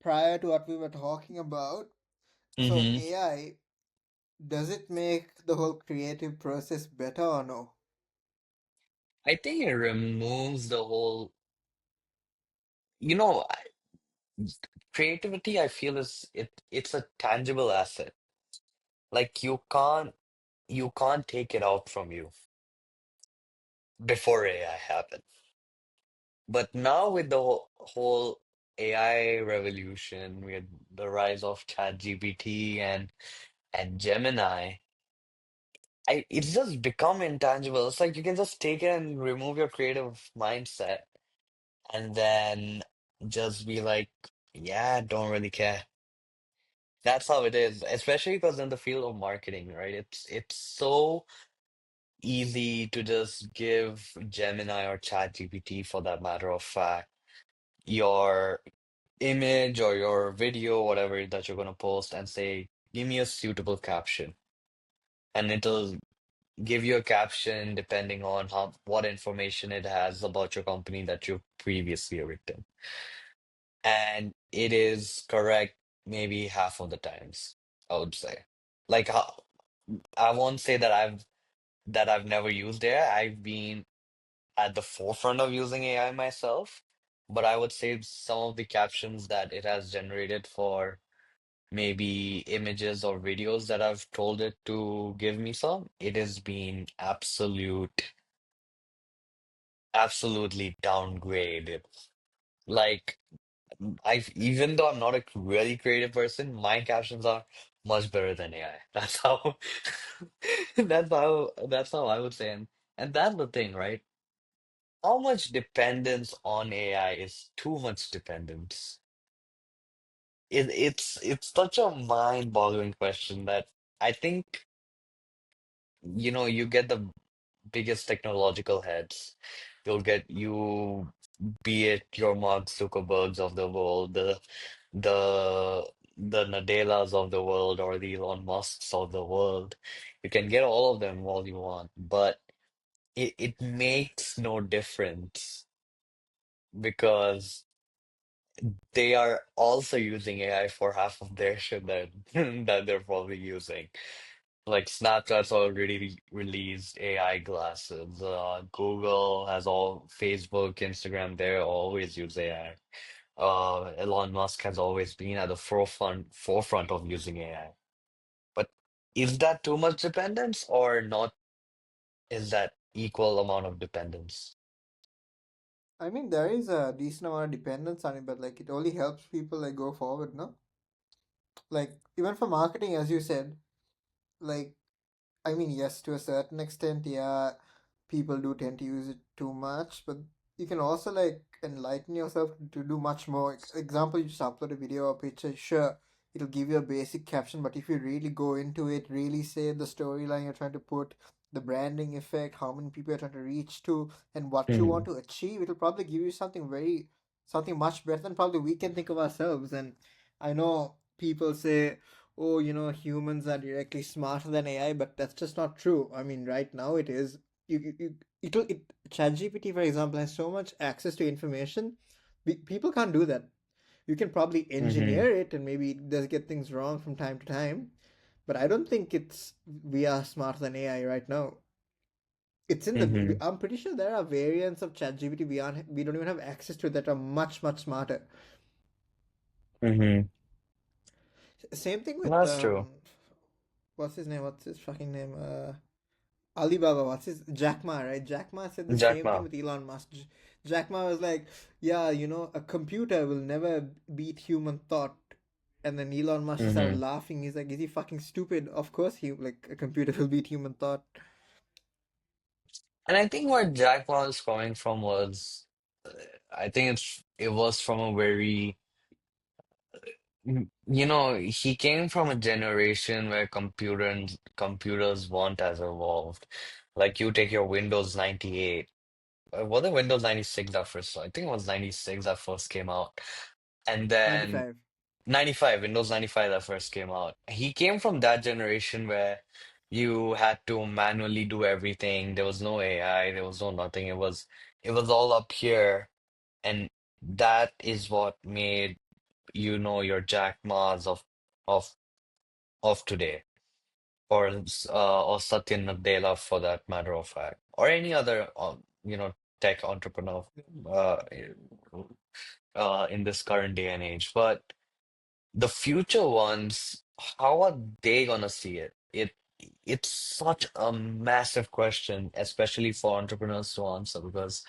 prior to what we were talking about, so Mm-hmm. AI, does it make the whole creative process better or no? I think it removes the whole, you know, creativity, I feel it's a tangible asset. Like you can't take it out from you before AI happened. But now with the whole AI revolution, with the rise of ChatGPT and Gemini, it's just become intangible. It's like you can just take it and remove your creative mindset and then just be like, yeah, don't really care. That's how it is, especially because in the field of marketing, right? It's so easy to just give Gemini or ChatGPT, for that matter of fact, your image or your video, whatever that you're gonna post, and say, give me a suitable caption. And it'll give you a caption depending on how what information it has about your company that you've previously written. And it is correct maybe half of the times, I would say. Like how I won't say that I've never used AI. I've been at the forefront of using AI myself, but I would say some of the captions that it has generated for maybe images or videos that I've told it to give me some, it has been absolutely downgraded. Like I've even though I'm not a really creative person, my captions are much better than AI. That's how that's how I would say. And that's the thing, right? How much dependence on AI is too much dependence? It's such a mind-boggling question that I think, you get the biggest technological heads. You'll get you, be it your Mark Zuckerbergs of the world, the the Nadellas of the world, or the Elon Musks of the world. You can get all of them all you want, but it makes no difference because they are also using AI for half of their shit that that they're probably using. Like Snapchat's already released AI glasses. Google has all Facebook, Instagram, they always use AI. Elon Musk has always been at the forefront of using AI. But is that too much dependence or not? Is that equal amount of dependence? I mean, there is a decent amount of dependence on it, but like it only helps people like go forward, no? Like even for marketing, as you said, like I mean, yes, to a certain extent, yeah, people do tend to use it too much, but you can also like enlighten yourself to do much more. Example, you just upload a video or picture, sure, it'll give you a basic caption, but if you really go into it, really say the storyline you're trying to put, the branding effect, how many people you're trying to reach to, and what you want Hmm. to achieve, it'll probably give you something much better than probably we can think of ourselves. And I know people say, oh, humans are directly smarter than AI, but that's just not true. I mean, right now it is. ChatGPT, for example, has so much access to information. People can't do that. You can probably Hmm. engineer it, and maybe it does get things wrong from time to time. But I don't think it's we are smarter than AI right now. It's in the. Hmm. I'm pretty sure there are variants of ChatGPT we don't even have access to that are much much smarter. Hmm. Same thing with That's true. what's his name? What's his fucking name? Alibaba, what's his Jack Ma, right? Jack Ma said the Jack same thing Ma. with Elon Musk. Jack Ma was like, "Yeah, a computer will never beat human thought." And then Elon Musk just started Hmm. laughing. He's like, "Is he fucking stupid? Of course, he like a computer will beat human thought." And I think where Jack Ma was coming from was, uh, I think it was from a very, he came from a generation where computers weren't as evolved. Like you take your Windows 98. Was it Windows 96 that first? I think it was 96 that first came out. And then 95. 95, Windows 95 that first came out. He came from that generation where you had to manually do everything. There was no AI, there was no nothing. It was all up here. And that is what made your Jack Ma's of of today, or Satya Nadella for that matter of fact, or any other tech entrepreneur uh, in this current day and age. But the future ones, how are they gonna see it? It's such a massive question, especially for entrepreneurs to answer, because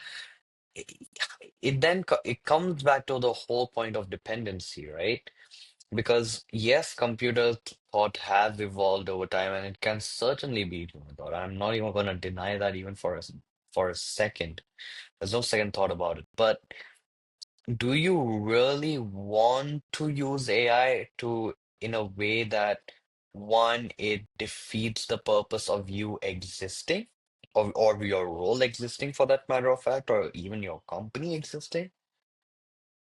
it, it comes back to the whole point of dependency, right? Because yes, computer thought has evolved over time, and it can certainly be human thought. I'm not even gonna deny that even for a second. There's no second thought about it. But do you really want to use AI to in a way that one, it defeats the purpose of you existing, or your role existing for that matter of fact, or even your company existing?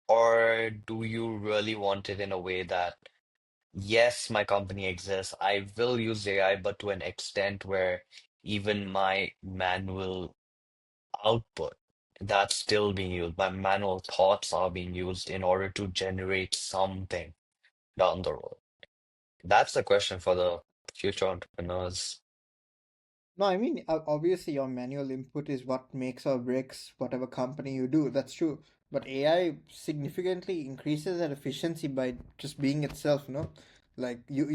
Or do you really want it in a way that yes, my company exists, I will use AI, but to an extent where even my manual output that's still being used. My manual thoughts are being used in order to generate something down the road. That's the question for the future entrepreneurs. No, I mean, obviously, your manual input is what makes or breaks whatever company you do. That's true. But AI significantly increases that efficiency by just being itself, no? Like you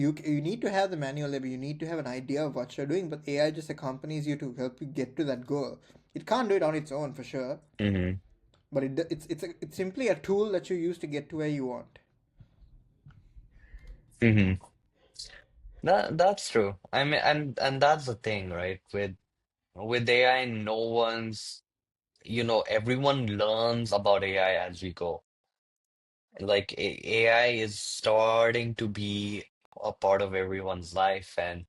need to have the manual labor, you need to have an idea of what you're doing, but AI just accompanies you to help you get to that goal. It can't do it on its own for sure, Hmm. but it's simply a tool that you use to get to where you want. Hmm. That's true. I mean, and that's the thing, right? With AI, no one's, everyone learns about AI as we go. Like AI is starting to be a part of everyone's life, and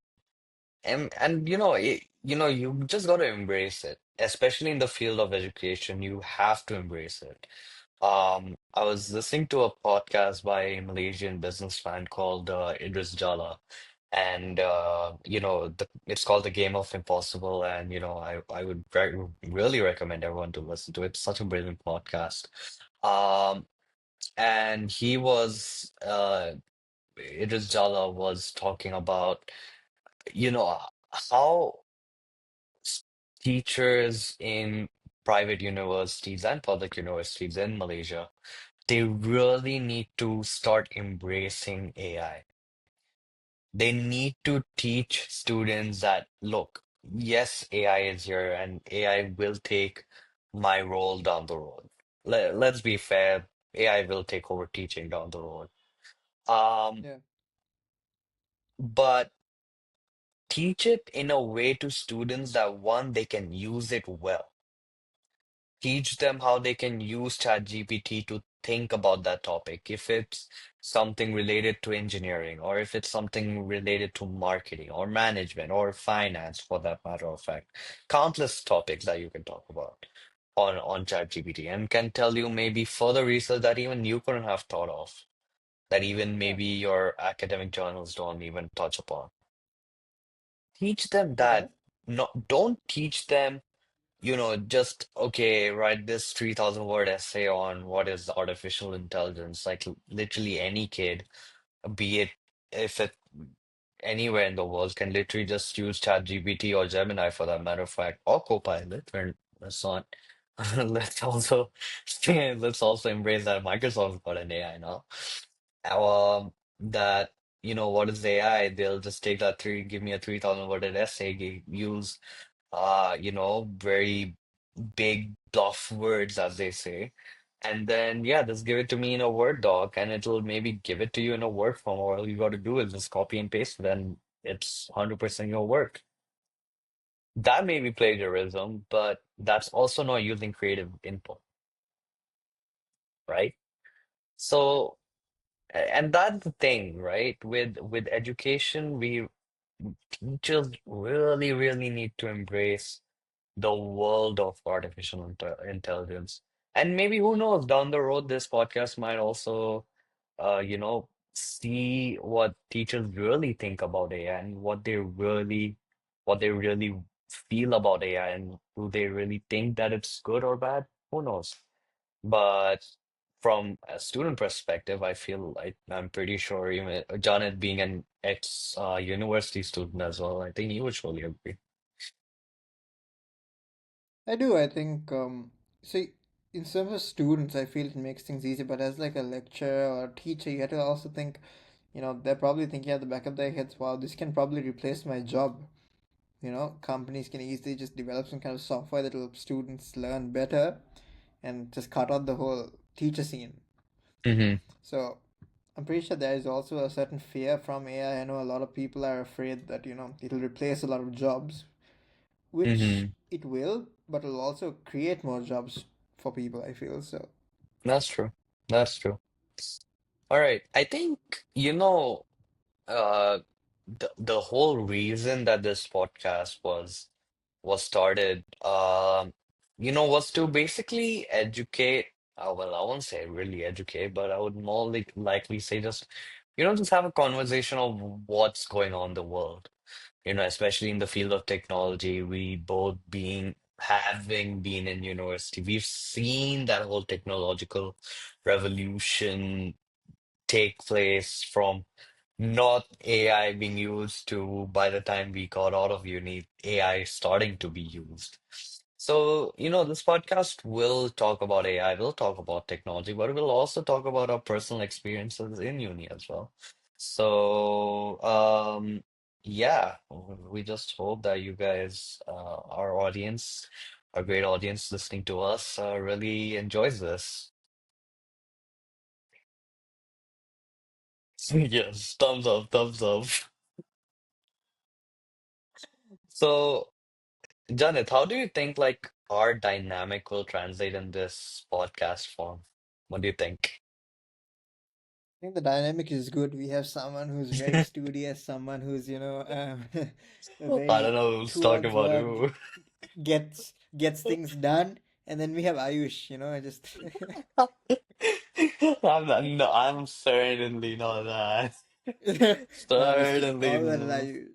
you just got to embrace it, especially in the field of education. You have to embrace it. I was listening to a podcast by a Malaysian businessman called Idris Jala, and it's called The Game of Impossible, and I would really recommend everyone to listen to it. It's such a brilliant podcast. Um, and Idris Jala was talking about how s- teachers in private universities and public universities in Malaysia, they really need to start embracing AI. They need to teach students that, look, yes, AI is here and AI will take my role down the road. Let's be fair, AI will take over teaching down the road. Um, Yeah, but teach it in a way to students that one, they can use it well. Teach them how they can use ChatGPT to think about that topic. If it's something related to engineering, or if it's something related to marketing or management or finance, for that matter of fact, countless topics that you can talk about on ChatGPT and can tell you maybe further research that even you couldn't have thought of, that even yeah, maybe your academic journals don't even touch upon. Teach them okay, that. No, don't teach them just okay, write this 3,000 word essay on what is artificial intelligence. Like literally any kid, be it if it anywhere in the world, can literally just use ChatGPT or Gemini for that matter of fact, or Copilot. And let's not let's also let's also embrace that Microsoft's got an AI now. That what is AI? They'll just take that give me a 3,000 worded essay, use very big bluff words, as they say. And then, yeah, just give it to me in a Word doc, and it'll maybe give it to you in a Word form. All you got to do is just copy and paste, then it's 100% your work. That may be plagiarism, but that's also not using creative input, right? So, and that's the thing, right? With education, we teachers really, really need to embrace the world of artificial intelligence. And maybe who knows, down the road, this podcast might also, see what teachers really think about AI and what they really feel about AI, and do they really think that it's good or bad? Who knows? But from a student perspective, I feel like I'm pretty sure even Janet being an ex university student as well, I think he would surely agree. I do. I think see, in terms of students, I feel it makes things easy. But as like a lecturer or a teacher, you have to also think. They're probably thinking at the back of their heads, "Wow, this can probably replace my job." Companies can easily just develop some kind of software that will help students learn better and just cut out the whole teacher scene. Hmm. So I'm pretty sure there is also a certain fear from AI. I know a lot of people are afraid that it'll replace a lot of jobs, which Hmm. it will, but it'll also create more jobs for people, I feel so. That's true. That's true. All right. I think, you know, uh, the whole reason that this podcast was started, was to basically educate. Well, I won't say really educate, but I would more likely say just, just have a conversation of what's going on in the world. Especially in the field of technology, we both being having been in university, we've seen that whole technological revolution take place from not AI being used to by the time we got out of uni, AI starting to be used. So, this podcast will talk about AI, we'll talk about technology, but we'll also talk about our personal experiences in uni as well. So, yeah, we just hope that you guys, our audience, our great audience listening to us, really enjoys this. Yes, thumbs up, thumbs up. So, Janith, how do you think like our dynamic will translate in this podcast form? What do you think? I think the dynamic is good. We have someone who's very studious, someone who's, I don't very know who's talking towards about work, who. gets things done, and then we have Ayush, just No, I'm certainly not that. no, I'm just kidding. Certainly All that not. Ayush.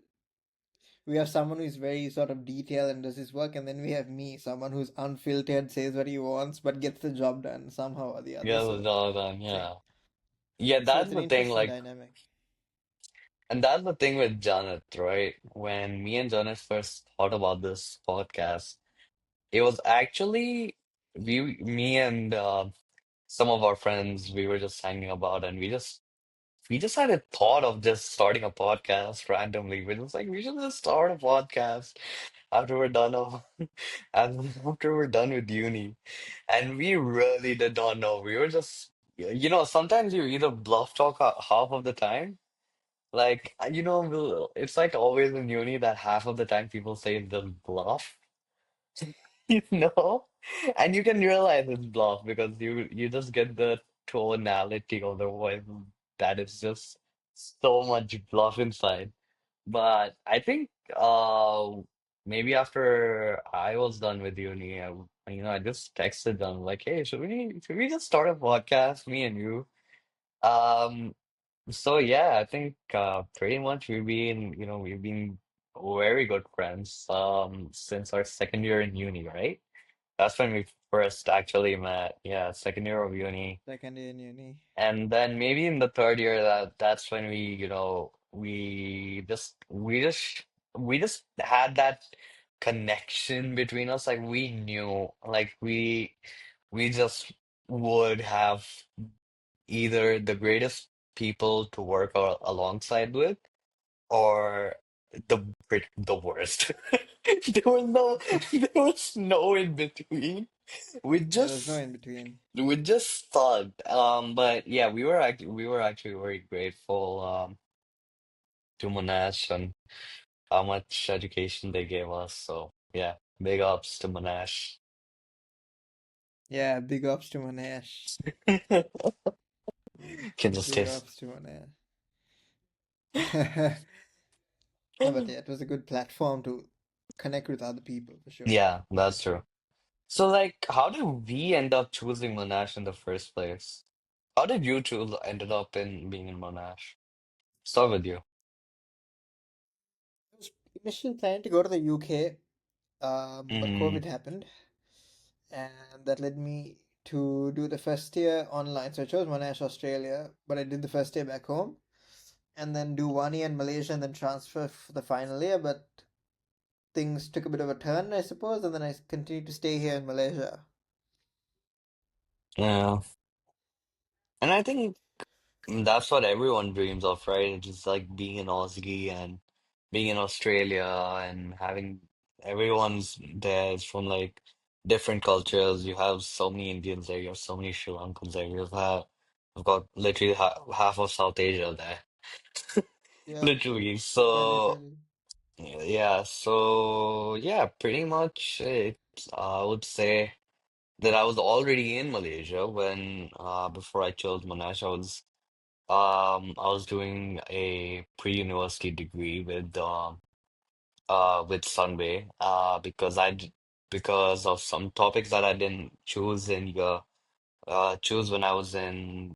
We have someone who's very sort of detailed and does his work, and then we have me, someone who's unfiltered, says what he wants, but gets the job done somehow or the other. Yeah, So Jordan, it's like, yeah. Yeah, so that's it's an the thing, interesting like, dynamic. and that's the thing with Janet, right? When me and Janet first thought about this podcast, it was actually me and some of our friends, we were just hanging about and we just had a thought of just starting a podcast randomly. We're just like, we should just start a podcast after we're done of and after we're done with uni. And we really did not know. We were just sometimes you either bluff talk half of the time. Like it's like always in uni that half of the time people say they'll bluff. You know, and you can realize it's bluff because you just get the tonality of the voice that is just so much bluff inside. But I think maybe after I was done with uni, I just texted them like, hey, should we just start a podcast, me and you? Um, so yeah, I think pretty much we've been very good friends since our second year in uni, right? That's when we first actually met. Yeah, second year of uni. Second year in uni. And then maybe in the third year that's when we just had that connection between us. Like we knew, like we just would have either the greatest people to work alongside with or the worst. There was no there was no in between. We Yeah, there's no just in between. we just thought, but yeah, we were actually very grateful to Monash and how much education they gave us. So yeah, big ups to Monash. Yeah, big ups to Monash. Can just Big taste. ups to Monash. No, but yeah, it was a good platform to connect with other people for sure. Yeah, that's true. So like, how did we end up choosing Monash in the first place? How did you two ended up in being in Monash? Start with you. I was initially planning to go to the UK, but Mm, COVID happened, and that led me to do the first year online. So I chose Monash, Australia, but I did the first year back home, and then do 1 year in Malaysia, and then transfer for the final year. But things took a bit of a turn, I suppose, and then I continued to stay here in Malaysia. Yeah. And I think that's what everyone dreams of, right? It's just like being an Aussie and being in Australia and having everyone's there is from like different cultures. You have so many Indians there, you have so many Sri Lankans there. You've got literally half of South Asia there. Yeah, Literally. fairly, So fairly. yeah, so yeah, pretty much I would say that I was already in Malaysia when before I chose Monash. I was doing a pre-university degree with Sunway because of some topics that I didn't choose when I was in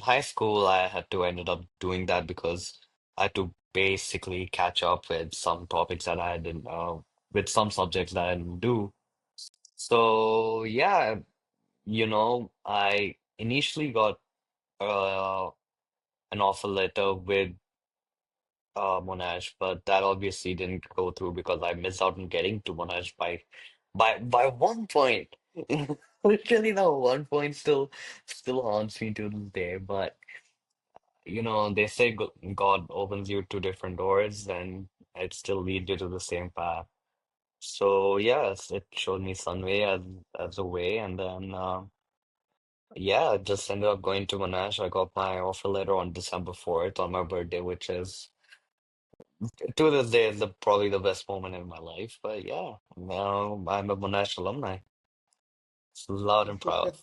high school. I had to ended up doing that because I had to basically catch up with some topics that I didn't with some subjects that I didn't do. So yeah, I initially got uh, an offer letter with Monash, but that obviously didn't go through because I missed out on getting to Monash by 1 point. Literally, that 1 point still haunts me to this day. But they say God opens you to different doors, and it still leads you to the same path. So yes, it showed me Sunway as a way, and then yeah, I just ended up going to Monash. I got my offer letter on December 4th on my birthday, which is to this day is probably the best moment in my life. But yeah, now I'm a Monash alumni. It's loud and proud.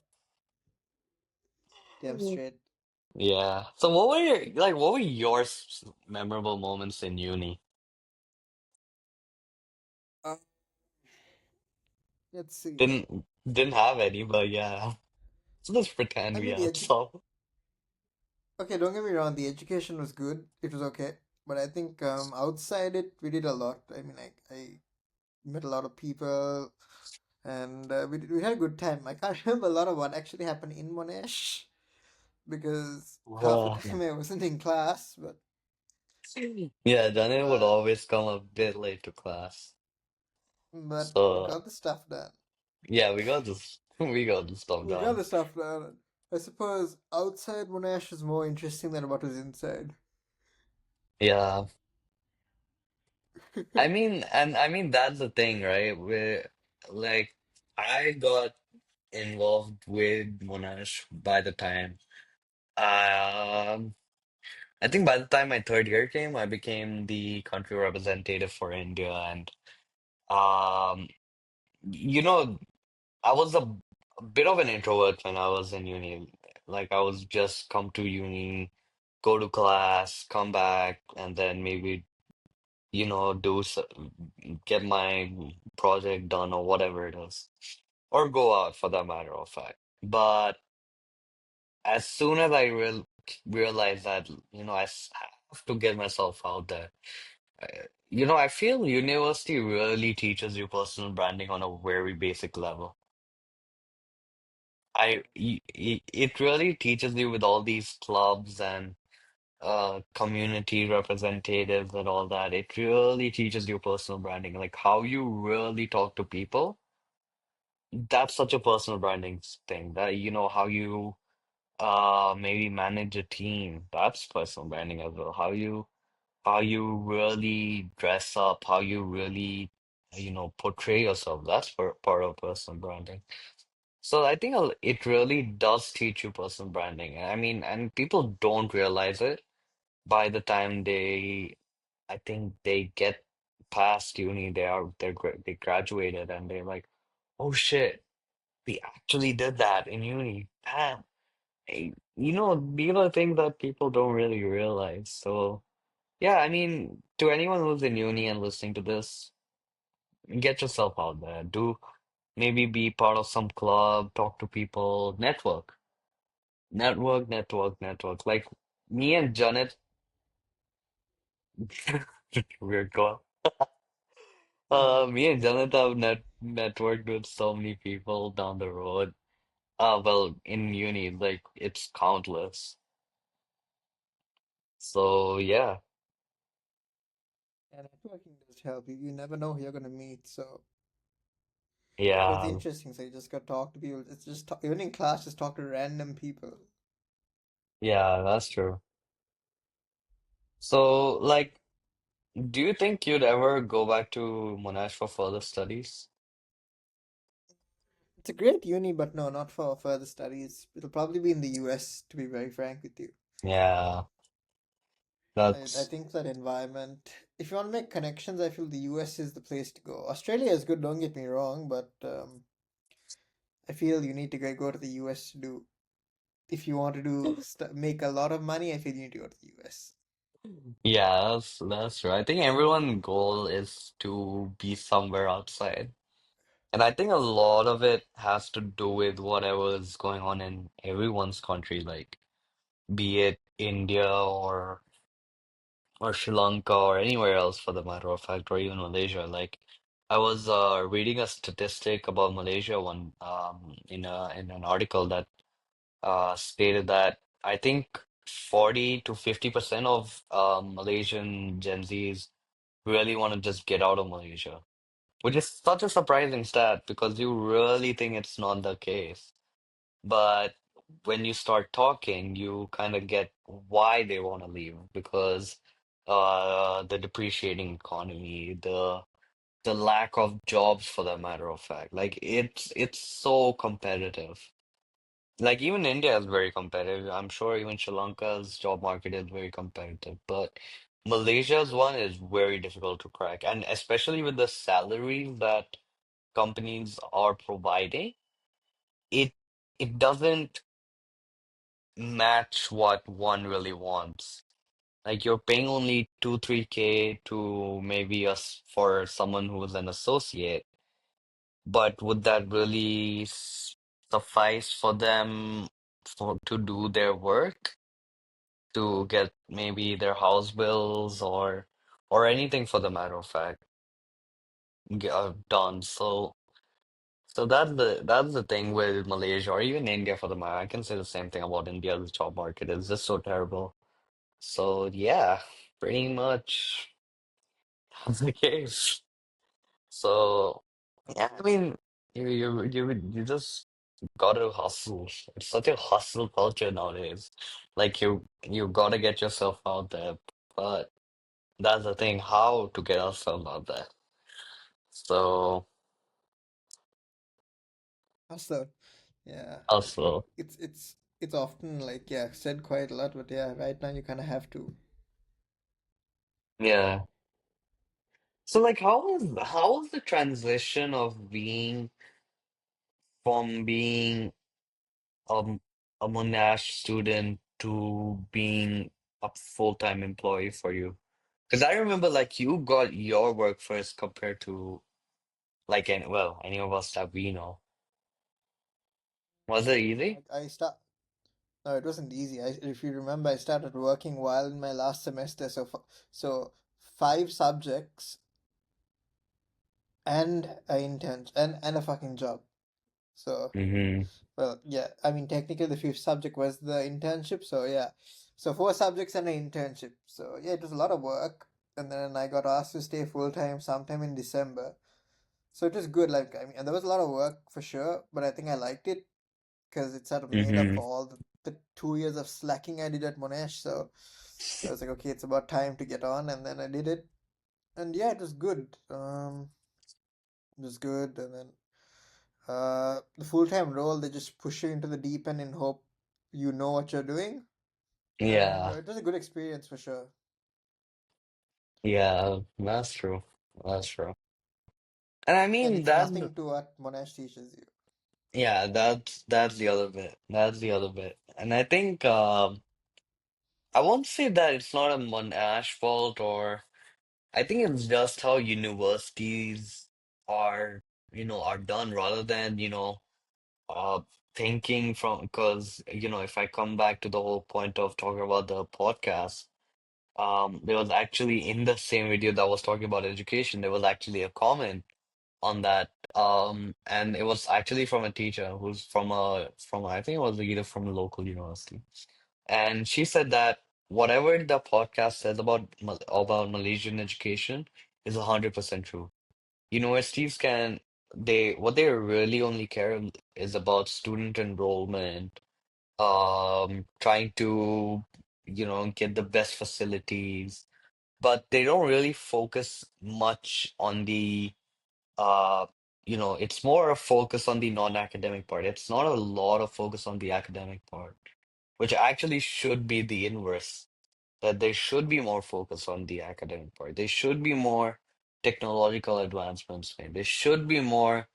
Damn Mm. straight. Yeah. So what were your memorable moments in uni? Uh, let's see. Didn't have any, but yeah. So let's pretend I we mean, the had some. okay, don't get me wrong, the education was good. It was okay. But I think outside it, we did a lot. I mean, I met a lot of people, and we had a good time. I can't remember a lot of what actually happened in Monash because half the Uh, time I wasn't in class. yeah, Janet would But always come a bit late to class. we So got the stuff done. yeah, we got this stuff We got done. the stuff done. I suppose outside Monash is more interesting than what was inside. Yeah. I mean that's the thing, right? Like I got involved with Monash by the time um I think by the time my third year came, I became the country representative for India and um you know I was a bit of an introvert when I was in uni. Like I was just come to uni, go to class, come back, and then maybe get my project done or whatever it is, or go out for that matter of fact. But as soon as I realized that, have to get myself out there. I feel university really teaches you personal branding on a very basic level. It really teaches you with all these clubs and community representatives and all that. It really teaches you personal branding, like how you really talk to people. That's such a personal branding thing. That how you maybe manage a team. That's personal branding as well. How you really dress up, how you really portray yourself. That's part of personal branding. So I think it really does teach you personal branding. I mean, and people don't realize it by the time I think they get past uni, they graduated and they're like, oh shit, we actually did that in uni. Damn. These are things that people don't really realize. So yeah, I mean, to anyone who's in uni and listening to this, get yourself out there. Do maybe be part of some club, talk to people, network. Network, network, network. Like me and Janet, weird call. Mm. Me and Janith have networked with so many people down the road. Well, in uni, like it's countless. So yeah, And networking does help. You never know who you're gonna meet, so it's yeah, interesting. So you just got to talk to people. It's just even in class, just talk to random people. yeah, that's true. So, like, do you think you'd ever go back to Monash for further studies? It's a great uni, but no, not for further studies. It'll probably be in the US, to be very frank with you. Yeah, I that's think that environment, if you want to make connections, I feel the US is the place to go. Australia is good, don't get me wrong, but I feel you need to go to the US to do, if you want to make a lot of money, I feel you need to go to the US. yeah, that's true. I think everyone's goal is to be somewhere outside. And I think a lot of it has to do with whatever is going on in everyone's country, like be it India or Sri Lanka or anywhere else for the matter of fact, or even Malaysia. Like I was reading a statistic about Malaysia one in an article that stated that I think 40 to 50% of Malaysian Gen Zs really want to just get out of Malaysia, which is such a surprising stat because you really think it's not the case. But when you start talking, you kind of get why they want to leave because the depreciating economy, the lack of jobs for that matter of fact. Like it's so competitive. Like even India is very competitive. I'm sure even Sri Lanka's job market is very competitive, but Malaysia's one is very difficult to crack, and especially with the salaries that companies are providing, it it doesn't match what one really wants. Like you're paying only 2, 3K to maybe us for someone who's an associate, but would that really suffice for them for to do their work, to get maybe their house bills or anything for the matter of fact done? So that's the thing with Malaysia or even India for the matter. I can say the same thing about India's job market. It's just so terrible. So yeah, pretty much that's the case. So yeah, I mean, you just gotta hustle. It's such a hustle culture nowadays. Like you gotta get yourself out there. But that's the thing, how to get ourselves out there. So So, yeah, hustle. it's often like, yeah, said quite a lot, but yeah, right now you kind of have to. Yeah. So like how was the transition of being from being um, a Monash student to being a full-time employee for you? Because I remember like you got your work first compared to like any of us that we know. Was it easy? I start. No, it wasn't easy. If you remember, I started working while in my last semester, so 5 subjects and a intern and a fucking job. So, Mm-hmm. well, yeah. I mean, technically, the fifth subject was the internship. So yeah, so 4 subjects and an internship. So yeah, it was a lot of work. And then I got asked to stay full time sometime in December. So it was good. Like I mean, and there was a lot of work for sure, but I think I liked it because it sort of made up Mm-hmm. for all the 2 years of slacking I did at Monash. So I was like, okay, it's about time to get on, and then I did it, and yeah, it was good. It was good, and then the full time role they just push you into the deep end and hope you know what you're doing, and Yeah. it was a good experience for sure. Yeah, that's true. That's true. And I And mean it's that nothing to what Monash teaches you. yeah, that's the other bit. That's the other bit. And I think I won't say that it's not a Monash fault or I think it's just how universities are, are done rather than, uh, thinking from, because, if I come back to the whole point of talking about the podcast, there was actually in the same video that was talking about education, there was actually a comment, on that. And it was actually from a teacher who's from I think it was either from a local university. And she said that whatever the podcast says about Malaysian education is 100% true. Universities can they what they really only care is about student enrollment, trying to, get the best facilities, but they don't really focus much on the uh, it's more a focus on the non-academic part. It's not a lot of focus on the academic part, which actually should be the inverse, that there should be more focus on the academic part. There should be more technological advancements made. There should be more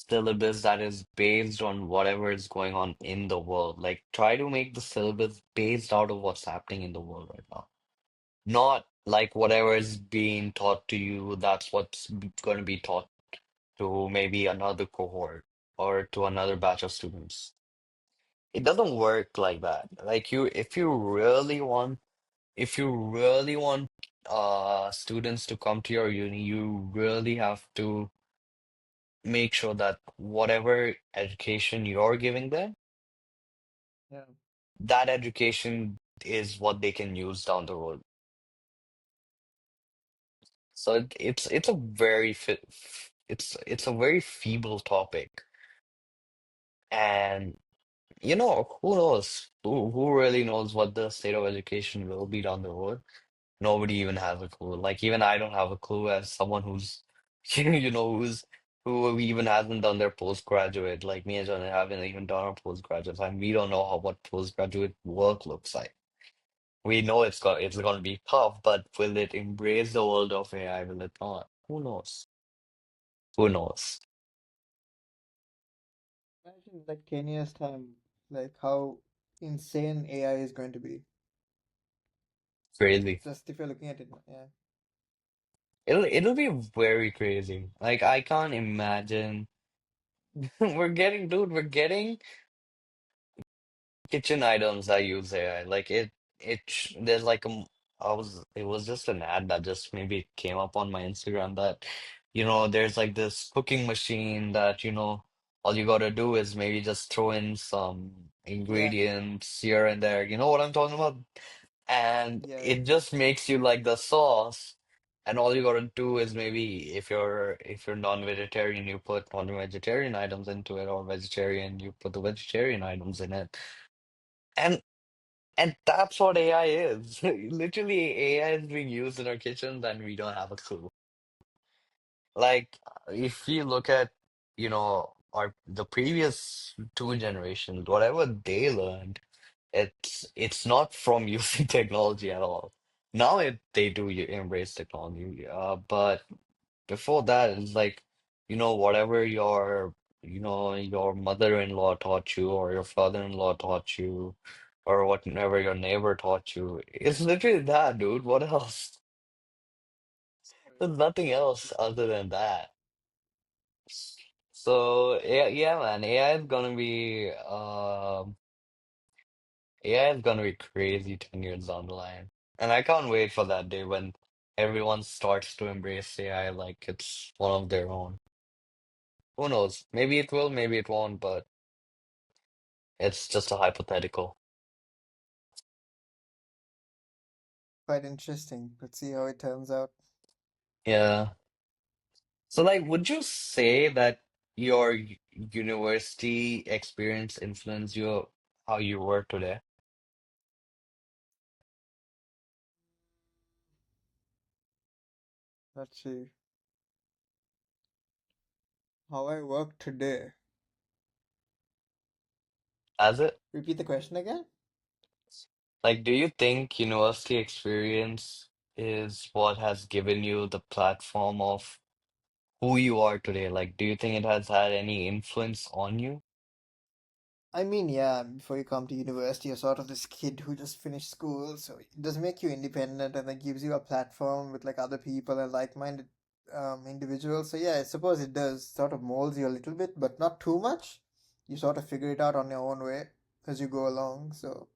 syllabus that is based on whatever is going on in the world. Like, try to make the syllabus based out of what's happening in the world right now. Not like whatever is being taught to you, that's what's going to be taught to maybe another cohort or to another batch of students. It doesn't work like that. Like if you really want students to come to your uni, you really have to make sure that whatever education you're giving them, Yeah. that education is what they can use down the road. So it's a very it's a very feeble topic, and who knows? Who really knows what the state of education will be down the road? Nobody even has a clue. Like even I don't have a clue as someone who's who even hasn't done their postgraduate. Like me and John haven't even done our postgraduate, and we don't know what postgraduate work looks like. We know it's gonna be tough, but will it embrace the world of AI? Will it not? Who knows? Who knows? Imagine like 10 years time, like how insane AI is going to be. Crazy. Just if you're looking at it, yeah. It'll be very crazy. Like I can't imagine. We're getting kitchen items that use AI. Like there's like it was just an ad that just maybe came up on my Instagram that, there's like this cooking machine that, all you gotta do is maybe just throw in some Yeah, ingredients here and there. You know what I'm talking about? And yeah, yeah. it just makes you like the sauce. And all you gotta do is maybe if you're non-vegetarian, you put non-vegetarian items into it, or vegetarian, you put the vegetarian items in it. And and that's what AI is. Literally, AI is being used in our kitchens and we don't have a clue. Like, if you look at, the previous two generations, whatever they learned, it's not from using technology at all. Now they do embrace technology, but before that, it's like, whatever your mother-in-law taught you or your father-in-law taught you or whatever your neighbor taught you. It's literally that, dude. What else? There's nothing else other than that. So yeah, yeah, man. AI is gonna be crazy 10 years down the line. And I can't wait for that day when everyone starts to embrace AI like it's one of their own. Who knows? Maybe it will, maybe it won't, but it's just a hypothetical. Quite interesting. Let's see how it turns out. Yeah. So, like, would you say that your university experience influenced you how you work today? Let's see how I work today. Has it? Repeat the question again. Like, do you think university experience is what has given you the platform of who you are today? Like, do you think it has had any influence on you? I mean, yeah, before you come to university, you're sort of this kid who just finished school, so it does make you independent and then gives you a platform with like other people and like-minded individuals. So yeah, I suppose it does sort of molds you a little bit, but not too much. You sort of figure it out on your own way as you go along. So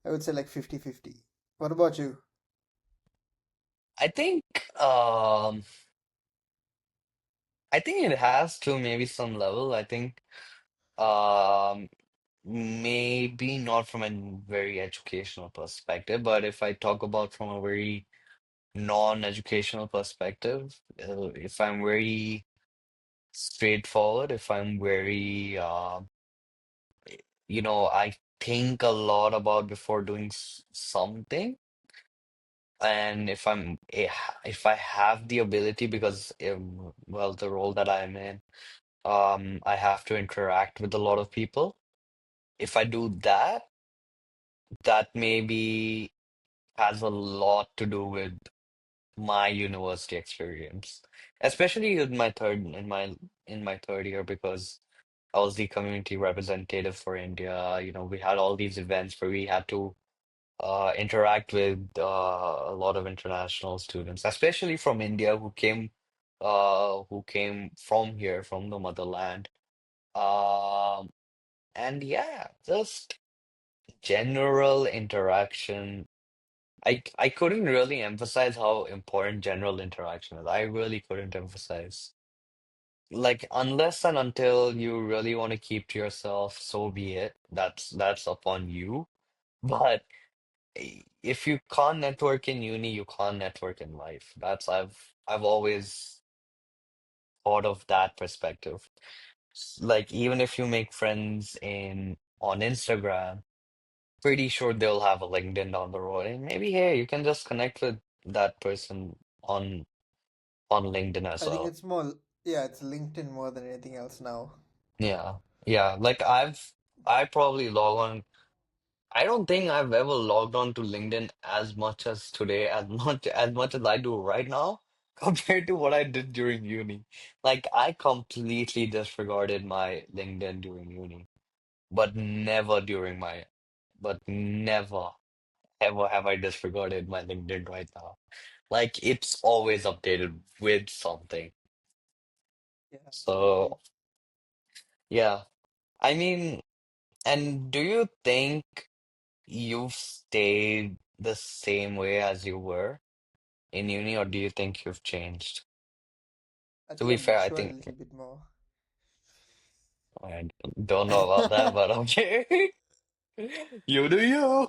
I would say like 50-50. What about you? I think um I think it has to maybe some level. I think um maybe not from a very educational perspective, but if I talk about from a very non-educational perspective, if I'm very straightforward, if I'm very I think a lot about before doing something, and if I have the ability, because well, the role that I'm in, I have to interact with a lot of people. If I do that, that maybe has a lot to do with my university experience, especially in my third year, because I was the community representative for India. We had all these events where we had to interact with a lot of international students, especially from India, who came from here, from the motherland. Um, and yeah, just general interaction. I couldn't really emphasize how important general interaction is. I really couldn't emphasize. Like, unless and until you really want to keep to yourself, so be it. That's upon you. But if you can't network in uni, you can't network in life. I've always thought of that perspective. Like, even if you make friends in on Instagram, pretty sure they'll have a LinkedIn down the road, and maybe hey, you can just connect with that person on LinkedIn as I think well. it's more, yeah, it's LinkedIn more than anything else now. Yeah, yeah. Like I probably log on. I don't think I've ever logged on to LinkedIn as much as today, as much as I do right now, compared to what I did during uni. Like, I completely disregarded my LinkedIn during uni, but never ever have I disregarded my LinkedIn right now. Like, it's always updated with something. Yeah, absolutely. So yeah, I mean, and do you think you've stayed the same way as you were in uni, or do you think you've changed? I To think be I've fair, I matured a think little bit more. I don't know about that, but okay. You do you.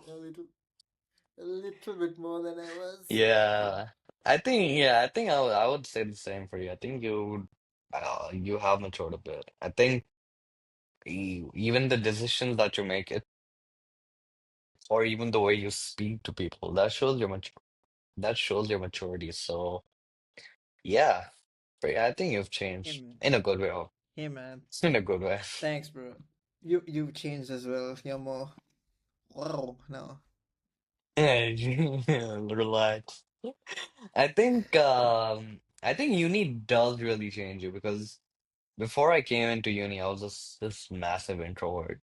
A little bit more than I was. Yeah. Yeah, I think I would say the same for you. I think you have matured a bit. I think even the decisions that you make, or even the way you speak to people, that shows your maturity. So yeah, but yeah, I think you've Hey changed man. in a good way. Oh, Hey man. in a good way. Thanks, bro. You've changed as well. You're more wow now. Hey, relax. I think uni does really change you, because before I came into uni, I was just this massive introvert.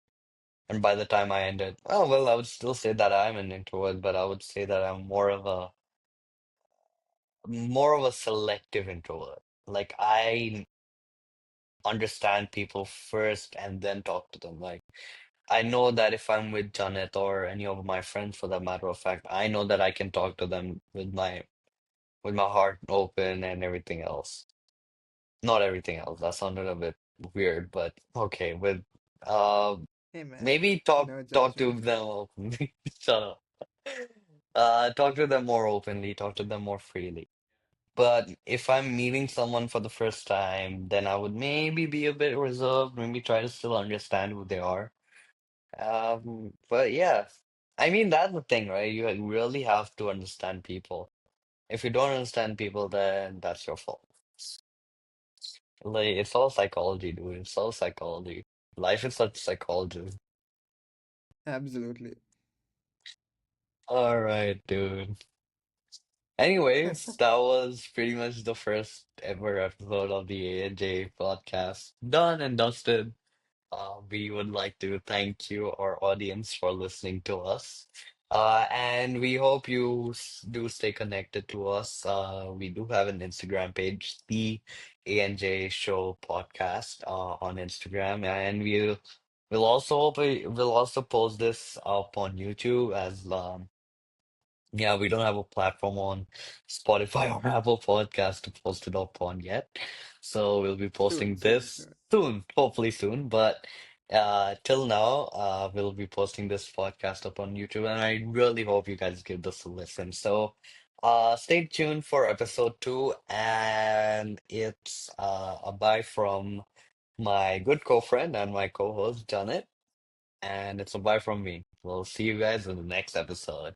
And by the time I ended, oh well, I would still say that I'm an introvert, but I would say that I'm more of a selective introvert. Like, I understand people first and then talk to them. Like, I know that if I'm with Janet or any of my friends, for that matter of fact, I know that I can talk to them with my heart open and everything else. Not everything else. That sounded a bit weird, but okay. With uh, Hey man. maybe talk No talk to judgment. them openly. Shut up. Talk to them more openly. Talk to them more freely. But if I'm meeting someone for the first time, then I would maybe be a bit reserved. Maybe try to still understand who they are. But yeah, I mean, that's the thing, right? You really have to understand people. If you don't understand people, then that's your fault. Like, it's all psychology, dude. It's all psychology. Life is such psychology. Absolutely. All right, dude. Anyways, that was pretty much the first ever episode of the A&J podcast. Done and dusted. We would like to thank you, our audience, for listening to us. And we hope you do stay connected to us. We do have an Instagram page, the ANJ Show Podcast, on Instagram, and we'll also post this up on YouTube, Yeah, we don't have a platform on Spotify or Apple Podcast to post it up on yet. So we'll be Soon, posting soon, this soon. soon, hopefully soon. But till now, we'll be posting this podcast up on YouTube, and I really hope you guys give this a listen. So stay tuned for episode 2, and it's a bye from my good co-friend and my co-host, Janet, and it's a bye from me. We'll see you guys in the next episode.